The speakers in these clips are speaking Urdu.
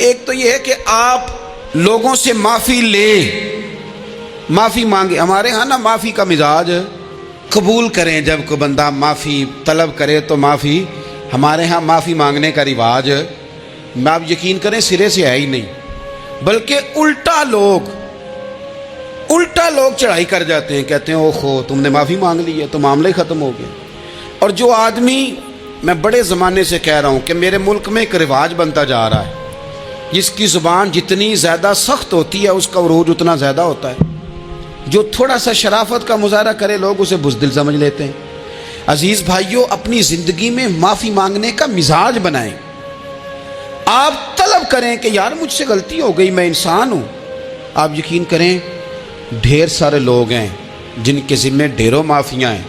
ایک تو یہ ہے کہ آپ لوگوں سے معافی لیں، معافی مانگے. ہمارے ہاں نا معافی کا مزاج قبول کریں، جب کوئی بندہ معافی طلب کرے تو معافی. ہمارے ہاں معافی مانگنے کا رواج آپ یقین کریں سرے سے ہے ہی نہیں، بلکہ الٹا لوگ چڑھائی کر جاتے ہیں، کہتے ہیں اوہو تم نے معافی مانگ لی ہے تو معاملہ ہی ختم ہو گیا. اور جو آدمی، میں بڑے زمانے سے کہہ رہا ہوں کہ میرے ملک میں ایک رواج بنتا جا رہا ہے، جس کی زبان جتنی زیادہ سخت ہوتی ہے اس کا عروج اتنا زیادہ ہوتا ہے. جو تھوڑا سا شرافت کا مظاہرہ کرے لوگ اسے بزدل سمجھ لیتے ہیں. عزیز بھائیوں، اپنی زندگی میں معافی مانگنے کا مزاج بنائیں. آپ طلب کریں کہ یار مجھ سے غلطی ہو گئی، میں انسان ہوں. آپ یقین کریں ڈھیر سارے لوگ ہیں جن کے ذمہ ڈھیروں معافیاں ہیں،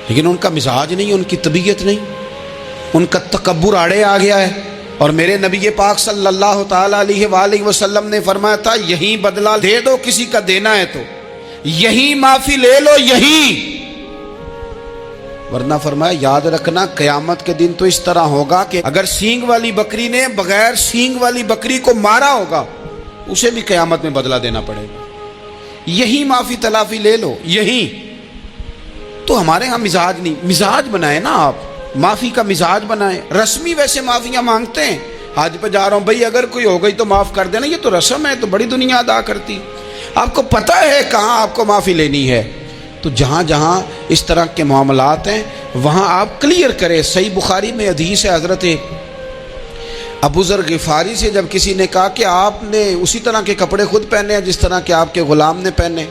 لیکن ان کا مزاج نہیں، ان کی طبیعت نہیں، ان کا تکبر آڑے آ گیا ہے. اور میرے نبی پاک صلی اللہ تعالیٰ علیہ وآلہ وسلم نے فرمایا تھا یہی بدلہ دے دو کسی کا دینا ہے تو، یہی معافی لے لو یہی. ورنہ فرمایا یاد رکھنا قیامت کے دن تو اس طرح ہوگا کہ اگر سینگ والی بکری نے بغیر سینگ والی بکری کو مارا ہوگا اسے بھی قیامت میں بدلہ دینا پڑے گا. یہی معافی تلافی لے لو یہی. تو ہمارے ہاں مزاج نہیں، مزاج بنائیں نا آپ، معافی کا مزاج بنائیں. رسمی ویسے معافیاں مانگتے ہیں، حج پہ جا رہا ہوں بھائی اگر کوئی ہو گئی تو معاف کر دینا، یہ تو رسم ہے، تو بڑی دنیا ادا کرتی. آپ کو پتہ ہے کہاں آپ کو معافی لینی ہے. تو جہاں جہاں اس طرح کے معاملات ہیں وہاں آپ کلیئر کریں. صحیح بخاری میں حدیث ہے حضرت ابو ذر غفاری سے، جب کسی نے کہا کہ آپ نے اسی طرح کے کپڑے خود پہنے ہیں جس طرح کہ آپ کے غلام نے پہنے،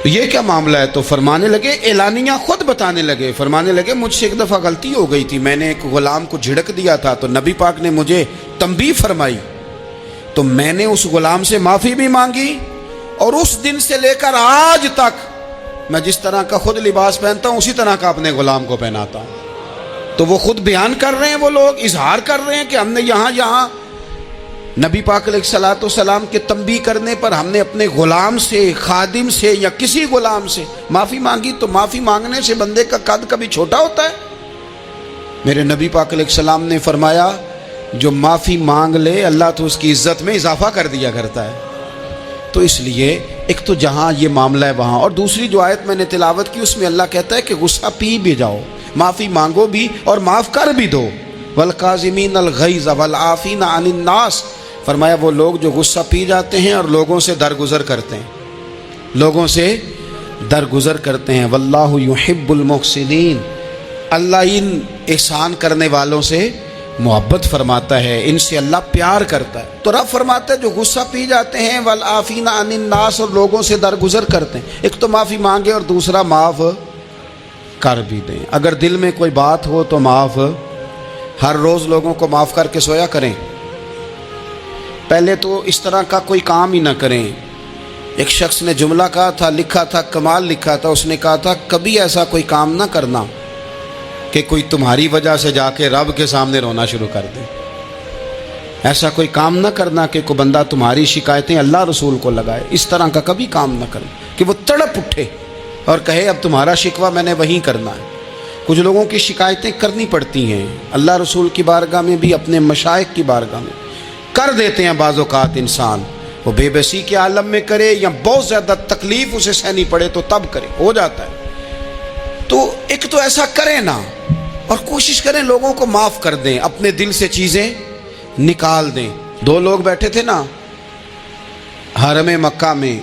تو یہ کیا معاملہ ہے؟ تو فرمانے لگے، اعلانیہ خود بتانے لگے، فرمانے لگے مجھ سے ایک دفعہ غلطی ہو گئی تھی، میں نے ایک غلام کو جھڑک دیا تھا تو نبی پاک نے مجھے تنبیہ فرمائی، تو میں نے اس غلام سے معافی بھی مانگی، اور اس دن سے لے کر آج تک میں جس طرح کا خود لباس پہنتا ہوں اسی طرح کا اپنے غلام کو پہناتا ہوں. تو وہ خود بیان کر رہے ہیں، وہ لوگ اظہار کر رہے ہیں کہ ہم نے یہاں نبی پاک علیہ الصلوۃ والسلام کے تنبیہ کرنے پر ہم نے اپنے غلام سے، خادم سے یا کسی غلام سے معافی مانگی. تو معافی مانگنے سے بندے کا قد کبھی چھوٹا ہوتا ہے؟ میرے نبی پاک علیہ السلام نے فرمایا جو معافی مانگ لے اللہ تو اس کی عزت میں اضافہ کر دیا کرتا ہے. تو اس لیے ایک تو جہاں یہ معاملہ ہے وہاں، اور دوسری جو آیت میں نے تلاوت کی اس میں اللہ کہتا ہے کہ غصہ پی بھی جاؤ، معافی مانگو بھی اور معاف کر بھی دو. والکاظمین الغیظ والعافین عن الناس، فرمایا وہ لوگ جو غصہ پی جاتے ہیں اور لوگوں سے درگزر کرتے ہیں، لوگوں سے درگزر کرتے ہیں. واللہ یحب المحسنین، اللہ ان احسان کرنے والوں سے محبت فرماتا ہے، ان سے اللہ پیار کرتا ہے. تو رب فرماتا ہے جو غصہ پی جاتے ہیں والعافین عن الناس، اور لوگوں سے درگزر کرتے ہیں. ایک تو معافی مانگے اور دوسرا معاف کر بھی دیں. اگر دل میں کوئی بات ہو تو معاف، ہر روز لوگوں کو معاف کر کے سویا کریں. پہلے تو اس طرح کا کوئی کام ہی نہ کریں. ایک شخص نے جملہ کہا تھا، لکھا تھا، کمال لکھا تھا، اس نے کہا تھا کبھی ایسا کوئی کام نہ کرنا کہ کوئی تمہاری وجہ سے جا کے رب کے سامنے رونا شروع کر دے. ایسا کوئی کام نہ کرنا کہ کوئی بندہ تمہاری شکایتیں اللہ رسول کو لگائے. اس طرح کا کبھی کام نہ کرنا کہ وہ تڑپ اٹھے اور کہے اب تمہارا شکوہ میں نے وہیں کرنا ہے. کچھ لوگوں کی شکایتیں کرنی پڑتی ہیں، اللہ رسول کی بارگاہ میں بھی، اپنے مشائخ کی بارگاہ میں کر دیتے ہیں. بعض اوقات انسان وہ بے بسی کے عالم میں کرے یا بہت زیادہ تکلیف اسے سہنی پڑے تو تب کرے، ہو جاتا ہے. تو ایک تو ایسا کریں نا، اور کوشش کریں لوگوں کو معاف کر دیں، اپنے دل سے چیزیں نکال دیں. دو لوگ بیٹھے تھے نا حرم مکہ میں،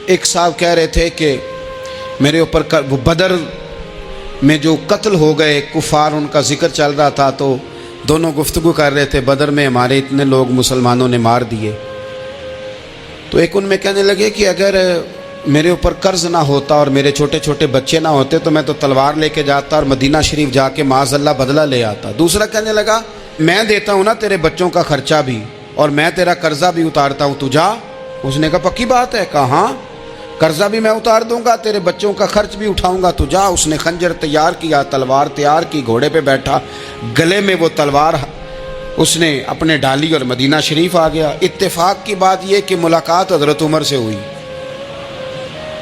ایک صاحب کہہ رہے تھے کہ میرے اوپر وہ بدر میں جو قتل ہو گئے کفار، ان کا ذکر چل رہا تھا، تو دونوں گفتگو کر رہے تھے بدر میں ہمارے اتنے لوگ مسلمانوں نے مار دیے. تو ایک ان میں کہنے لگے کہ اگر میرے اوپر قرض نہ ہوتا اور میرے چھوٹے چھوٹے بچے نہ ہوتے تو میں تو تلوار لے کے جاتا اور مدینہ شریف جا کے معاذ اللہ بدلہ لے آتا. دوسرا کہنے لگا میں دیتا ہوں نا تیرے بچوں کا خرچہ بھی اور میں تیرا قرضہ بھی اتارتا ہوں، تو جا. اس نے کہا پکی بات ہے؟ کہا ہاں، قرضہ بھی میں اتار دوں گا، تیرے بچوں کا خرچ بھی اٹھاؤں گا، تو جا. اس نے خنجر تیار کیا، تلوار تیار کی، گھوڑے پہ بیٹھا، گلے میں وہ تلوار اس نے اپنے ڈالی اور مدینہ شریف آ گیا. اتفاق کی بات یہ کہ ملاقات حضرت عمر سے ہوئی.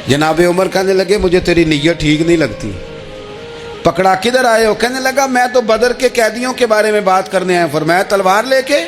جناب عمر کہنے لگے مجھے تیری نیت ٹھیک نہیں لگتی. پکڑا کدھر آئے ہو؟ کہنے لگا میں تو بدر کے قیدیوں کے بارے میں بات کرنے آیا. فرمایا تلوار لے کے؟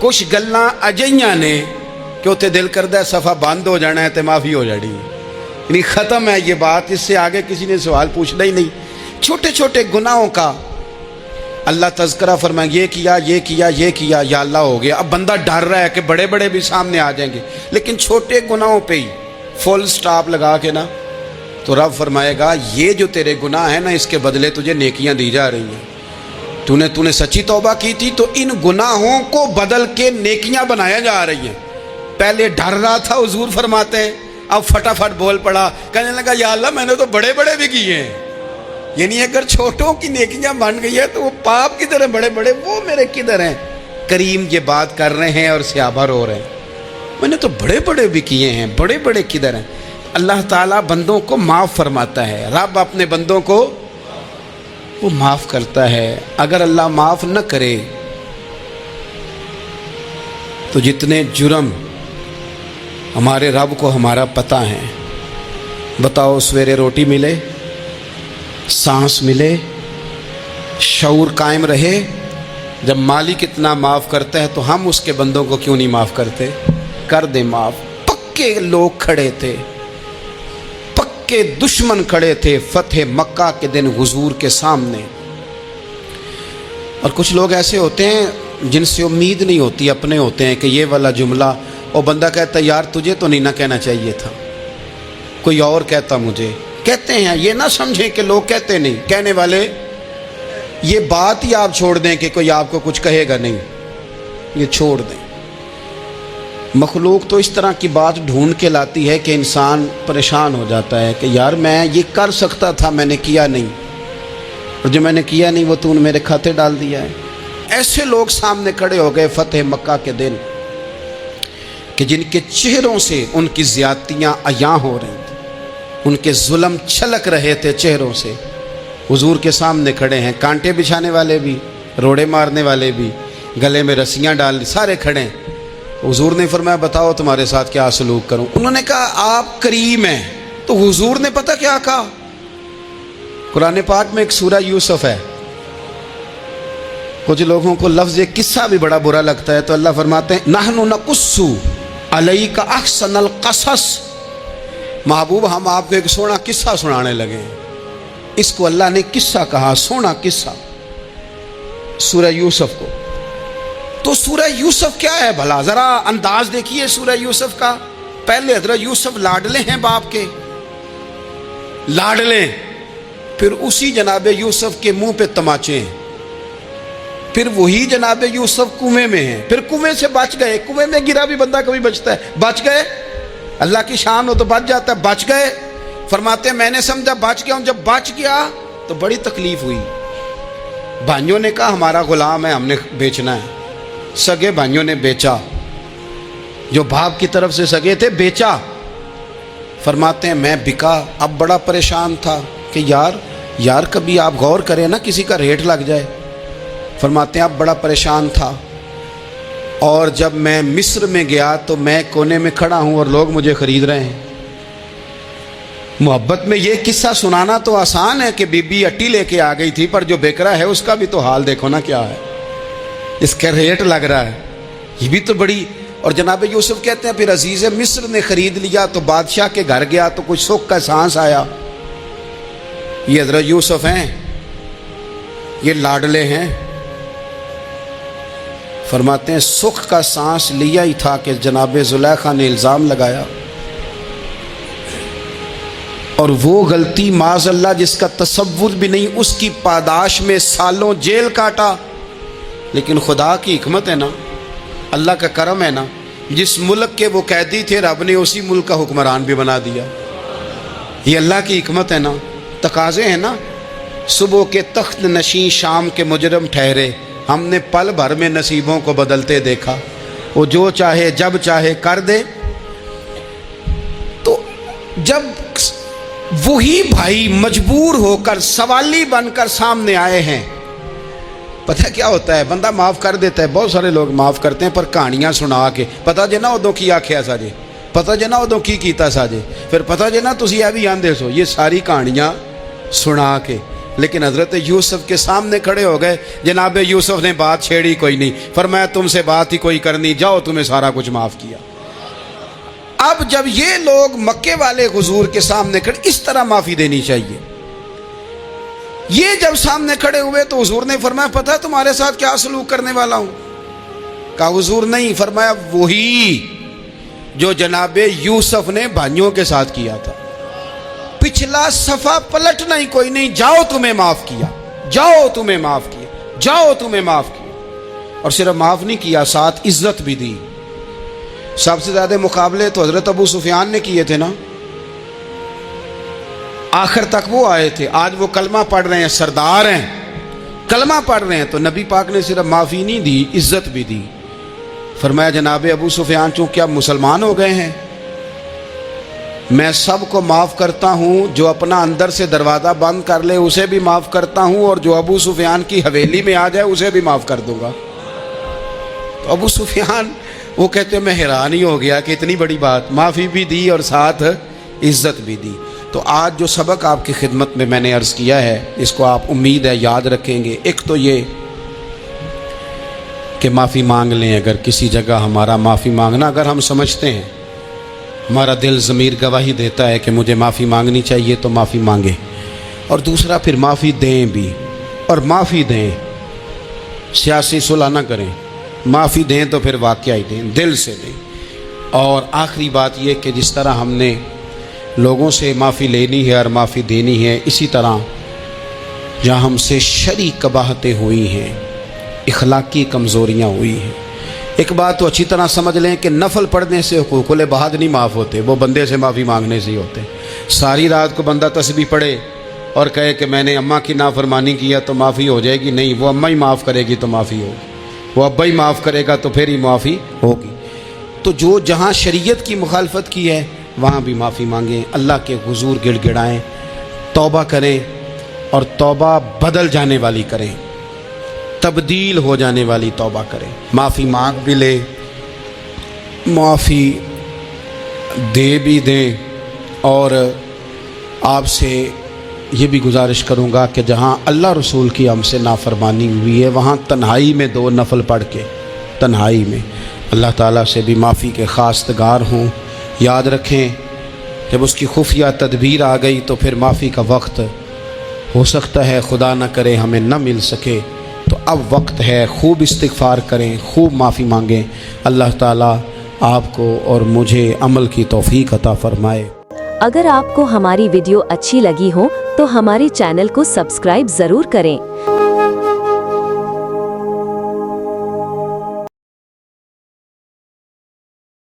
کچھ گلاں اجیاں نے کہ اتنے دل کرتا ہے صفحہ بند ہو جانا ہے تو معافی ہو جانی ہے، یعنی ختم ہے یہ بات، اس سے آگے کسی نے سوال پوچھنا ہی نہیں۔ چھوٹے چھوٹے گناہوں کا اللہ تذکرہ فرمائے، یہ کیا یہ کیا یہ کیا، یا اللہ ہو گیا۔ اب بندہ ڈر رہا ہے کہ بڑے بڑے بھی سامنے آ جائیں گے، لیکن چھوٹے گناہوں پہ ہی فل سٹاپ لگا کے نا تو رب فرمائے گا یہ جو تیرے گناہ ہیں نا اس کے بدلے تجھے نیکیاں دی جا رہی ہیں۔ تو نے سچی توبہ کی تھی تو ان گناہوں کو بدل کے نیکیاں بنایا جا رہی ہیں۔ پہلے ڈر رہا تھا، حضور فرماتے ہیں، اب فٹافٹ بول پڑا، کہنے لگا یا اللہ میں نے تو بڑے بڑے بھی کیے ہیں، یعنی اگر چھوٹوں کی نیکیاں بن گئی ہے تو وہ پاپ کدھر ہیں بڑے بڑے، وہ میرے کدھر ہیں۔ کریم یہ بات کر رہے ہیں اور صحابہ رو رہے ہیں، میں نے تو بڑے بڑے بھی کیے ہیں، بڑے بڑے کدھر ہیں۔ اللہ تعالیٰ بندوں کو معاف فرماتا ہے، رب اپنے بندوں کو وہ معاف کرتا ہے۔ اگر اللہ معاف نہ کرے تو جتنے جرم ہمارے رب کو ہمارا پتہ ہے، بتاؤ سویرے روٹی ملے، سانس ملے، شعور قائم رہے، جب مالک اتنا معاف کرتا ہے تو ہم اس کے بندوں کو کیوں نہیں معاف کرتے؟ کر دے معاف۔ پکے لوگ کھڑے تھے، پکے دشمن کھڑے تھے فتح مکہ کے دن حضور کے سامنے، اور کچھ لوگ ایسے ہوتے ہیں جن سے امید نہیں ہوتی، اپنے ہوتے ہیں کہ یہ والا جملہ، اور بندہ کہتا ہے یار تجھے تو نہیں نہ کہنا چاہیے تھا، کوئی اور کہتا مجھے۔ کہتے ہیں، یہ نہ سمجھیں کہ لوگ کہتے نہیں، کہنے والے، یہ بات ہی آپ چھوڑ دیں کہ کوئی آپ کو کچھ کہے گا نہیں، یہ چھوڑ دیں۔ مخلوق تو اس طرح کی بات ڈھونڈ کے لاتی ہے کہ انسان پریشان ہو جاتا ہے کہ یار میں یہ کر سکتا تھا، میں نے کیا نہیں، اور جو میں نے کیا نہیں وہ تو نے میرے کھاتے ڈال دیا ہے۔ ایسے لوگ سامنے کھڑے ہو گئے فتح مکہ کے دن کہ جن کے چہروں سے ان کی زیادتیاں عیاں ہو رہی تھیں، ان کے ظلم چھلک رہے تھے چہروں سے۔ حضور کے سامنے کھڑے ہیں، کانٹے بچھانے والے بھی، روڑے مارنے والے بھی، گلے میں رسیاں ڈال، سارے کھڑے ہیں۔ حضور نے فرمایا بتاؤ تمہارے ساتھ کیا سلوک کروں؟ انہوں نے کہا آپ کریم ہیں، تو حضور نے پتہ کیا کہا؟ قرآن پاک میں ایک سورہ یوسف ہے، کچھ لوگوں کو لفظ یہ قصہ بھی بڑا برا لگتا ہے، تو اللہ فرماتے ہیں نحن نقص علیک احسن القصص، محبوب ہم آپ کو ایک سونا قصہ سنانے لگے ہیں۔ اس کو اللہ نے قصہ کہا، سونا قصہ، سورہ یوسف کو۔ تو سورہ یوسف کیا ہے بھلا؟ ذرا انداز دیکھیے سورہ یوسف کا۔ پہلے حضرت یوسف لاڈلے ہیں باپ کے، لاڈلے، پھر اسی جناب یوسف کے منہ پہ تماچے ہیں، پھر وہی جناب یوسف کنویں میں ہیں، پھر کنویں سے بچ گئے، کنویں میں گرا بھی بندہ کبھی بچتا ہے، بچ گئے، اللہ کی شان ہو تو بچ جاتا ہے، بچ گئے۔ فرماتے ہیں میں نے سمجھا بچ گیا ہوں، جب بچ گیا تو بڑی تکلیف ہوئی۔ بھائیوں نے کہا ہمارا غلام ہے، ہم نے بیچنا ہے، سگے بھائیوں نے بیچا، جو باپ کی طرف سے سگے تھے بیچا۔ فرماتے ہیں میں بکا، اب بڑا پریشان تھا کہ یار کبھی آپ غور کریں نا کسی کا ریٹ لگ جائے۔ فرماتے ہیں اب بڑا پریشان تھا، اور جب میں مصر میں گیا تو میں کونے میں کھڑا ہوں اور لوگ مجھے خرید رہے ہیں۔ محبت میں یہ قصہ سنانا تو آسان ہے کہ بی بی اٹی لے کے آ گئی تھی، پر جو بیکرا ہے اس کا بھی تو حال دیکھو نا کیا ہے، اس کا ریٹ لگ رہا ہے، یہ بھی تو بڑی۔ اور جناب یوسف کہتے ہیں پھر عزیز مصر نے خرید لیا تو بادشاہ کے گھر گیا تو کچھ سکھ کا سانس آیا۔ یہ حضرت یوسف ہیں، یہ لاڈلے ہیں۔ فرماتے ہیں سکھ کا سانس لیا ہی تھا کہ جناب زلیخا نے الزام لگایا، اور وہ غلطی معاذ اللہ جس کا تصور بھی نہیں، اس کی پاداش میں سالوں جیل کاٹا۔ لیکن خدا کی حکمت ہے نا، اللہ کا کرم ہے نا، جس ملک کے وہ قیدی تھے رب نے اسی ملک کا حکمران بھی بنا دیا۔ یہ اللہ کی حکمت ہے نا، تقاضے ہیں نا۔ صبح کے تخت نشین شام کے مجرم ٹھہرے، ہم نے پل بھر میں نصیبوں کو بدلتے دیکھا، وہ جو چاہے جب چاہے کر دے۔ تو جب وہی بھائی مجبور ہو کر سوالی بن کر سامنے آئے ہیں، پتہ کیا ہوتا ہے، بندہ معاف کر دیتا ہے، بہت سارے لوگ معاف کرتے ہیں، پر کہانیاں سنا کے پتہ جے نا ادوں کی آکھیا سا جے، پتہ جے نا ادوں کی کیتا سا جے، پھر پتہ جے نا تسی اے بھی آندے سو، یہ ساری کہانیاں سنا کے لیکن حضرت یوسف کے سامنے کھڑے ہو گئے. جناب یوسف نے بات چھیڑی کوئی نہیں, فرمایا تم سے بات ہی کوئی کرنی, جاؤ تمہیں سارا کچھ معاف کیا. اب جب یہ لوگ مکے والے حضور کے سامنے کھڑے, اس طرح معافی دینی چاہیے. یہ جب سامنے کھڑے ہوئے تو حضور نے فرمایا پتہ تمہارے ساتھ کیا سلوک کرنے والا ہوں؟ کہا حضور نہیں. فرمایا وہی جو جناب یوسف نے بھائیوں کے ساتھ کیا تھا. پچھلا صفحہ پلٹنا ہی کوئی نہیں, جاؤ تمہیں معاف کیا, جاؤ تمہیں معاف کیا, جاؤ تمہیں معاف کیا. اور صرف معاف نہیں کیا, ساتھ عزت بھی دی. سب سے زیادہ مقابلے تو حضرت ابو سفیان نے کیے تھے نا, آخر تک وہ آئے تھے. آج وہ کلمہ پڑھ رہے ہیں, سردار ہیں, کلمہ پڑھ رہے ہیں, تو نبی پاک نے صرف معافی نہیں دی, عزت بھی دی. فرمایا جناب ابو سفیان چونکہ اب مسلمان ہو گئے ہیں, میں سب کو معاف کرتا ہوں, جو اپنا اندر سے دروازہ بند کر لے اسے بھی معاف کرتا ہوں, اور جو ابو سفیان کی حویلی میں آ جائے اسے بھی معاف کر دوں گا. تو ابو سفیان وہ کہتے ہیں میں حیران ہی ہو گیا کہ اتنی بڑی بات, معافی بھی دی اور ساتھ عزت بھی دی. تو آج جو سبق آپ کی خدمت میں میں نے عرض کیا ہے, اس کو آپ امید ہے یاد رکھیں گے. ایک تو یہ کہ معافی مانگ لیں. اگر کسی جگہ ہمارا معافی مانگنا, اگر ہم سمجھتے ہیں, ہمارا دل ضمیر گواہی دیتا ہے کہ مجھے معافی مانگنی چاہیے, تو معافی مانگیں. اور دوسرا پھر معافی دیں بھی, اور معافی دیں, سیاسی صلح نہ کریں, معافی دیں تو پھر واقعی دیں, دل سے دیں. اور آخری بات یہ کہ جس طرح ہم نے لوگوں سے معافی لینی ہے اور معافی دینی ہے, اسی طرح جہاں ہم سے شرعی قباحتیں ہوئی ہیں, اخلاقی کمزوریاں ہوئی ہیں, ایک بات تو اچھی طرح سمجھ لیں کہ نفل پڑھنے سے حقوق العباد نہیں معاف ہوتے, وہ بندے سے معافی مانگنے سے ہی ہوتے. ساری رات کو بندہ تسبیح پڑھے اور کہے کہ میں نے اماں کی نافرمانی کیا تو معافی ہو جائے گی, نہیں, وہ اماں ہی معاف کرے گی تو معافی ہوگی, وہ ابا ہی معاف کرے گا تو پھر ہی معافی ہوگی. تو جو جہاں شریعت کی مخالفت کی ہے وہاں بھی معافی مانگیں, اللہ کے حضور گڑ گڑائیں, توبہ کریں, اور توبہ بدل جانے والی کریں, تبدیل ہو جانے والی توبہ کریں. معافی مانگ بھی لیں, معافی دے بھی دیں. اور آپ سے یہ بھی گزارش کروں گا کہ جہاں اللہ رسول کی ہم سے نافرمانی ہوئی ہے, وہاں تنہائی میں 2 نفل پڑھ کے, تنہائی میں اللہ تعالیٰ سے بھی معافی کے خواستگار ہوں. یاد رکھیں جب اس کی خفیہ تدبیر آ گئی تو پھر معافی کا وقت ہو سکتا ہے خدا نہ کرے ہمیں نہ مل سکے, تو اب وقت ہے, خوب استغفار کریں, خوب معافی مانگیں. اللہ تعالیٰ آپ کو اور مجھے عمل کی توفیق عطا فرمائے. اگر آپ کو ہماری ویڈیو اچھی لگی ہو تو ہمارے چینل کو سبسکرائب ضرور کریں